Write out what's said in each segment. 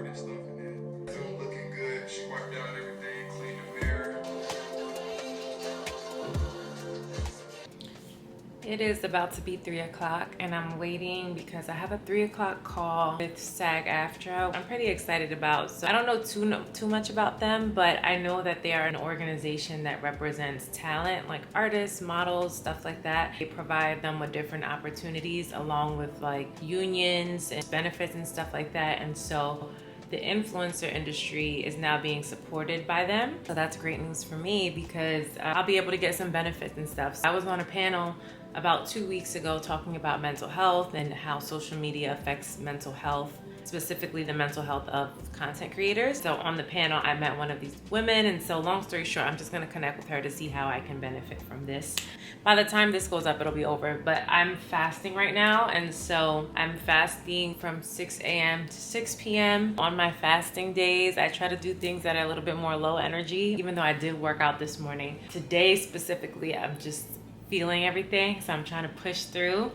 recorded stuff and then Zoom looking good. She wiped out everything, cleaned the mirror. It is about to be 3 o'clock and I'm waiting because I have a 3 o'clock call with SAG-AFTRA. I'm pretty excited about. So I don't know too much about them, but I know that they are an organization that represents talent, like artists, models, stuff like that. They provide them with different opportunities along with like unions and benefits and stuff like that. And so the influencer industry is now being supported by them. So that's great news for me because I'll be able to get some benefits and stuff. So I was on a panel about 2 weeks ago talking about mental health and how social media affects mental health, specifically the mental health of content creators. So on the panel, I met one of these women, and so long story short, I'm just gonna connect with her to see how I can benefit from this. By the time this goes up, it'll be over, but I'm fasting right now, and so I'm fasting from 6 a.m. to 6 p.m. On my fasting days, I try to do things that are a little bit more low energy, even though I did work out this morning. Today specifically, I'm just feeling everything, so I'm trying to push through.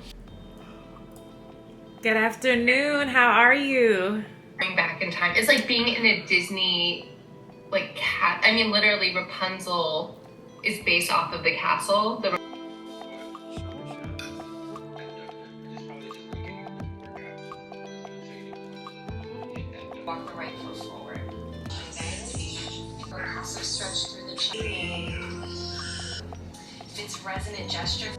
Good afternoon, how are you? Going back in time, it's like being in a Disney, like, I mean, literally Rapunzel is based off of the castle. Walk the right foot forward. But also stretch through the chin. It's resonant gesture.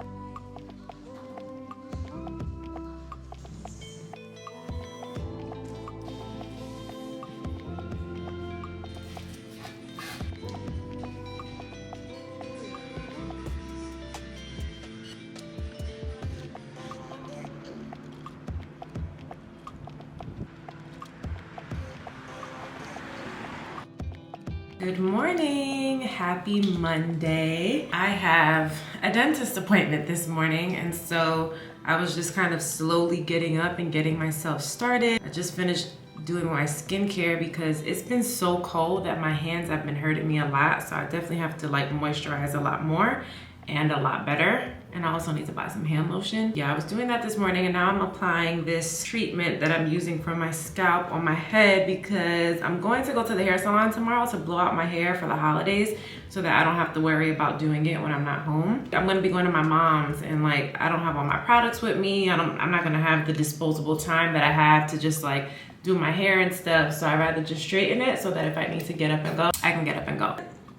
Good morning, happy Monday. I have a dentist appointment this morning, and so I was just kind of slowly getting up and getting myself started. I just finished doing my skincare because it's been so cold that my hands have been hurting me a lot, so I definitely have to like moisturize a lot more and a lot better. And I also need to buy some hand lotion. Yeah, I was doing that this morning, and now I'm applying this treatment that I'm using for my scalp on my head because I'm going to go to the hair salon tomorrow to blow out my hair for the holidays so that I don't have to worry about doing it when I'm not home. I'm gonna be going to my mom's, and like I don't have all my products with me. I'm not gonna have the disposable time that I have to just like do my hair and stuff, so I'd rather just straighten it so that if I need to get up and go, I can get up and go.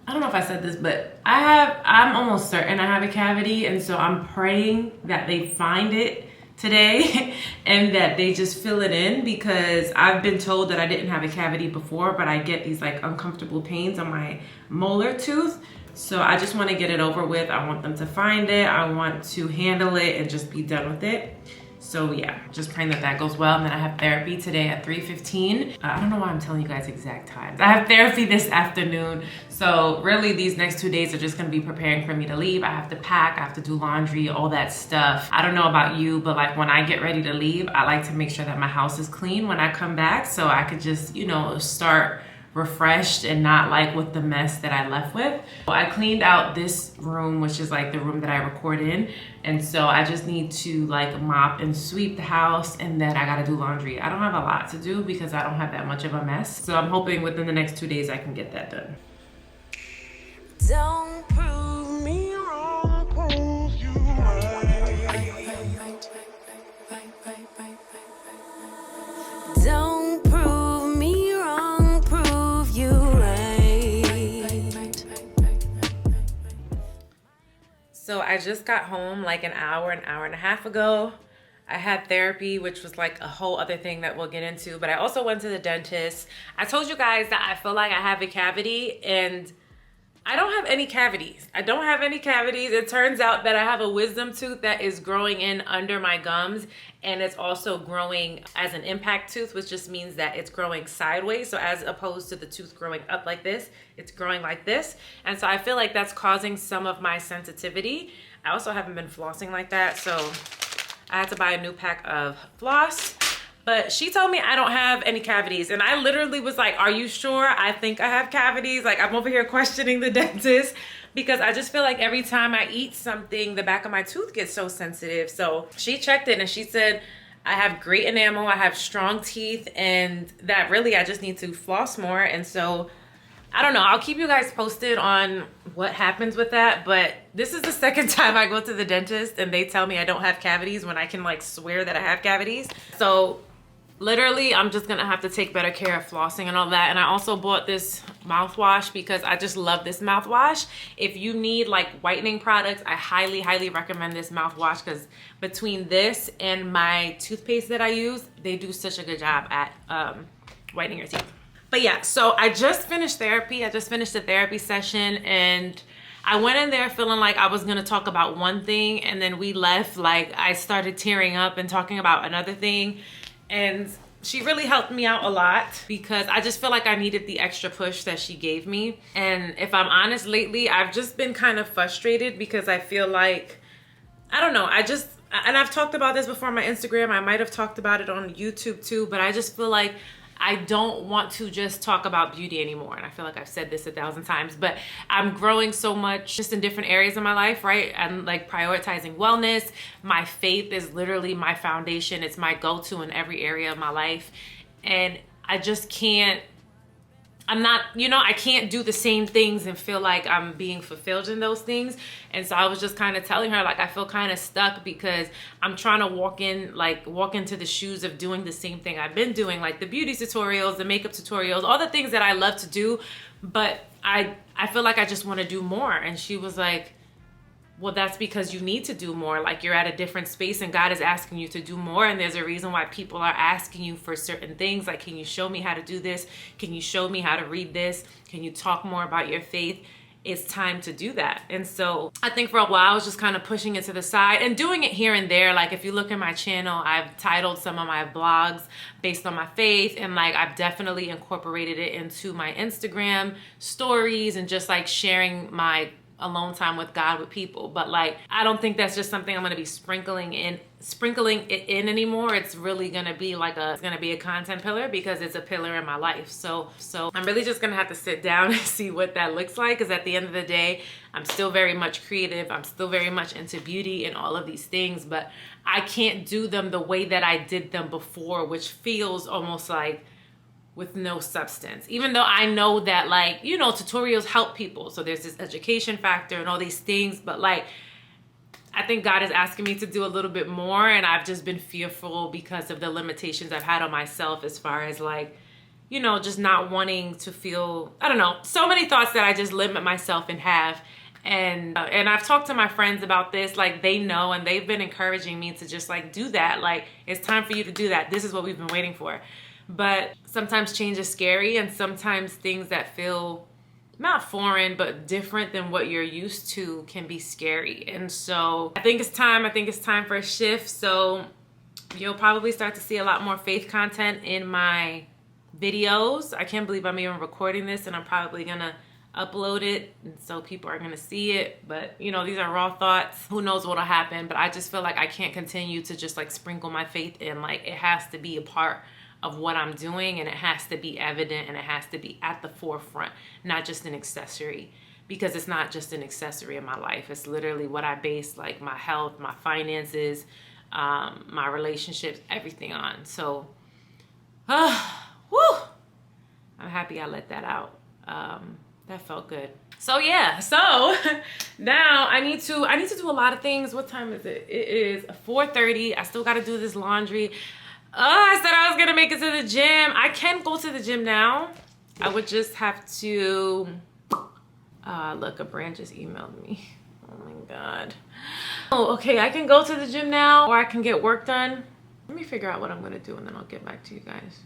I don't know if I said this, but I'm almost certain I have a cavity, and so I'm praying that they find it today and that they just fill it in, because I've been told that I didn't have a cavity before, but I get these like uncomfortable pains on my molar tooth. So I just want to get it over with. I want them to find it. I want to handle it and just be done with it. So yeah, just praying that that goes well. And then I have therapy today at 3:15. I don't know why I'm telling you guys exact times. I have therapy this afternoon. So really these next 2 days are just gonna be preparing for me to leave. I have to pack, I have to do laundry, all that stuff. I don't know about you, but like when I get ready to leave, I like to make sure that my house is clean when I come back, so I could just, you know, start refreshed and not like with the mess that I left with. I cleaned out this room, which is like the room that I record in, and so I just need to like mop and sweep the house, and then I gotta do laundry. I don't have a lot to do because I don't have that much of a mess, so I'm hoping within the next 2 days I can get that done. Don't prove me wrong, prove you right. Don't prove me wrong, prove you right. So I just got home like an hour and a half ago. I had therapy, which was like a whole other thing that we'll get into, but I also went to the dentist. I told you guys that I feel like I have a cavity, and I don't have any cavities. I don't have any cavities. It turns out that I have a wisdom tooth that is growing in under my gums, and it's also growing as an impact tooth, which just means that it's growing sideways. So as opposed to the tooth growing up like this, it's growing like this. And so I feel like that's causing some of my sensitivity. I also haven't been flossing like that, so I had to buy a new pack of floss. But she told me I don't have any cavities. And I literally was like, are you sure? I think I have cavities. Like, I'm over here questioning the dentist because I just feel like every time I eat something, the back of my tooth gets so sensitive. So she checked it and she said, I have great enamel, I have strong teeth, and that really I just need to floss more. And so I don't know, I'll keep you guys posted on what happens with that. But this is the second time I go to the dentist and they tell me I don't have cavities when I can like swear that I have cavities. So literally, I'm just gonna have to take better care of flossing and all that. And I also bought this mouthwash because I just love this mouthwash. If you need like whitening products, I highly, highly recommend this mouthwash because between this and my toothpaste that I use, they do such a good job at whitening your teeth. But yeah, so I just finished therapy. I just finished a therapy session and I went in there feeling like I was gonna talk about one thing, and then we left like I started tearing up and talking about another thing. And she really helped me out a lot because I just feel like I needed the extra push that she gave me. And if I'm honest, lately, I've just been kind of frustrated because I feel like, I don't know, and I've talked about this before on my Instagram. I might have talked about it on YouTube too, but I just feel like I don't want to just talk about beauty anymore. And I feel like I've said this 1,000 times, but I'm growing so much just in different areas of my life, right? I'm like prioritizing wellness. My faith is literally my foundation. It's my go-to in every area of my life. And I just can't, I can't do the same things and feel like I'm being fulfilled in those things. And so I was just kind of telling her, like, I feel kind of stuck because I'm trying to walk into the shoes of doing the same thing I've been doing, like the beauty tutorials, the makeup tutorials, all the things that I love to do. But I feel like I just want to do more. And she was like, well, that's because you need to do more. Like, you're at a different space and God is asking you to do more. And there's a reason why people are asking you for certain things. Like, can you show me how to do this? Can you show me how to read this? Can you talk more about your faith? It's time to do that. And so I think for a while I was just kind of pushing it to the side and doing it here and there. Like, if you look at my channel, I've titled some of my vlogs based on my faith, and like I've definitely incorporated it into my Instagram stories and just like sharing my alone time with God with people. But like, I don't think that's just something I'm going to be sprinkling it in anymore. It's really going to be like it's going to be a content pillar because it's a pillar in my life. So I'm really just going to have to sit down and see what that looks like, because at the end of the day, I'm still very much creative. I'm still very much into beauty and all of these things, but I can't do them the way that I did them before, which feels almost like with no substance. Even though I know that, like, you know, tutorials help people. So there's this education factor and all these things, but like, I think God is asking me to do a little bit more, and I've just been fearful because of the limitations I've had on myself as far as like, you know, just not wanting to feel, I don't know, so many thoughts that I just limit myself and have. And I've talked to my friends about this, like they know, and they've been encouraging me to just like do that. Like, it's time for you to do that. This is what we've been waiting for. But sometimes change is scary, and sometimes things that feel not foreign, but different than what you're used to can be scary. And so I think it's time for a shift. So you'll probably start to see a lot more faith content in my videos. I can't believe I'm even recording this, and I'm probably gonna upload it, and so people are gonna see it. But you know, these are raw thoughts. Who knows what'll happen? But I just feel like I can't continue to just like sprinkle my faith in. Like, it has to be a part of what I'm doing, and it has to be evident, and it has to be at the forefront, not just an accessory, because it's not just an accessory in my life. It's literally what I base like my health, my finances, my relationships, everything on. So whew, I'm happy I let that out. That felt good. So yeah, so now I need to do a lot of things. What time is it? It is 4:30. I still got to do this laundry. I said I was gonna make it to the gym. I can go to the gym now. I would just have to, look, a brand just emailed me. Oh my God. Oh, okay, I can go to the gym now, or I can get work done. Let me figure out what I'm gonna do, and then I'll get back to you guys.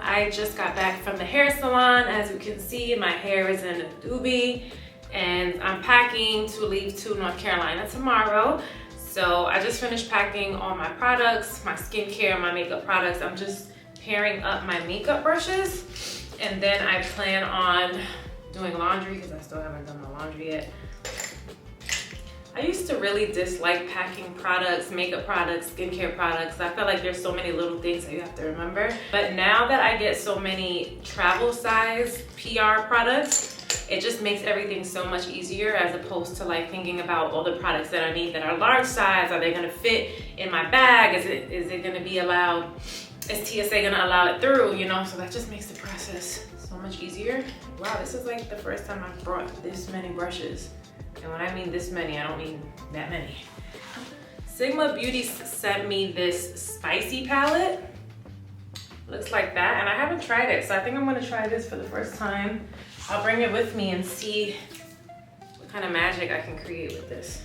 I just got back from the hair salon. As you can see, my hair is in a doobie, and I'm packing to leave to North Carolina tomorrow. So I just finished packing all my products, my skincare, my makeup products. I'm just pairing up my makeup brushes, and then I plan on doing laundry because I still haven't done my laundry yet. I used to really dislike packing products, makeup products, skincare products. I feel like there's so many little things that you have to remember. But now that I get so many travel size PR products, it just makes everything so much easier as opposed to like thinking about all the products that I need that are large size. Are they gonna fit in my bag? Is it gonna be allowed? Is TSA gonna allow it through, you know? So that just makes the process so much easier. Wow, this is like the first time I've brought this many brushes. And when I mean this many, I don't mean that many. Sigma Beauty sent me this spicy palette. Looks like that, and I haven't tried it, so I think I'm gonna try this for the first time. I'll bring it with me and see what kind of magic I can create with this.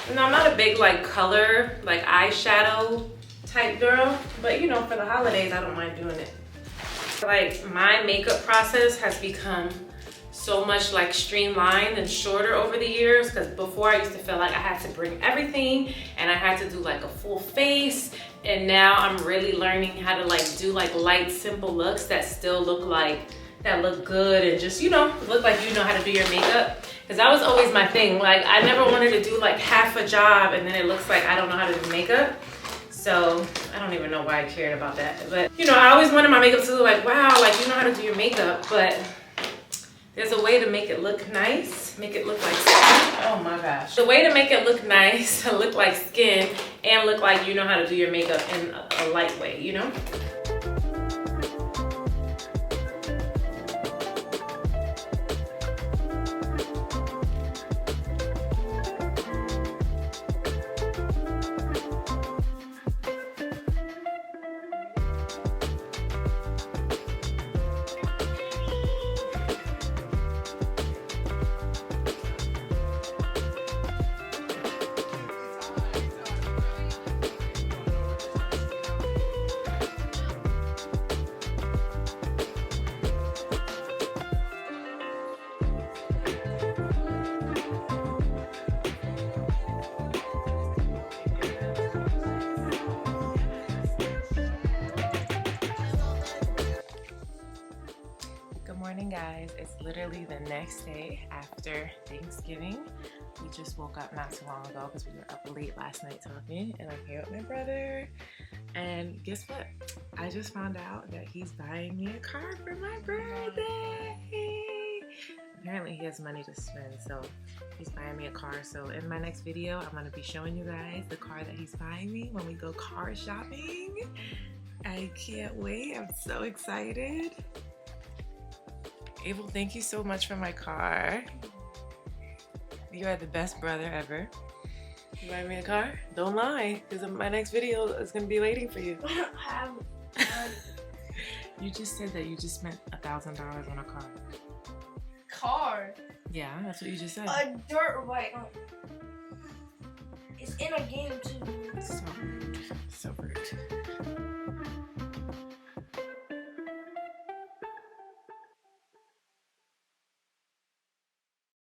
You know, I'm not a big like color, like eyeshadow type girl, but you know, for the holidays, I don't mind doing it. Like my makeup process has become so much like streamlined and shorter over the years, because before I used to feel like I had to bring everything and I had to do like a full face, and now I'm really learning how to like do like light simple looks that still look like that look good and just, you know, look like you know how to do your makeup. Because that was always my thing. Like I never wanted to do like half a job and then it looks like I don't know how to do makeup. So I don't even know why I cared about that. But you know, I always wanted my makeup to look like, wow, like you know how to do your makeup, but there's a way to make it look nice, make it look like skin. Oh my gosh. The way to make it look nice, look like skin, and look like you know how to do your makeup in a light way, you know? Morning, guys. It's literally the next day after Thanksgiving. We just woke up not too long ago because we were up late last night talking, and I'm here with my brother. And guess what? I just found out that he's buying me a car for my birthday. Apparently he has money to spend, so he's buying me a car. So in my next video, I'm going to be showing you guys the car that he's buying me when we go car shopping. I can't wait. I'm so excited. Abel, thank you so much for my car. You are the best brother ever. You buy me a car? Don't lie, because my next video is going to be waiting for you. I don't have money. You just said that you just spent $1,000 on a car. Car. Yeah, that's what you just said. A dirt bike. It's in a game too. So rude. So rude.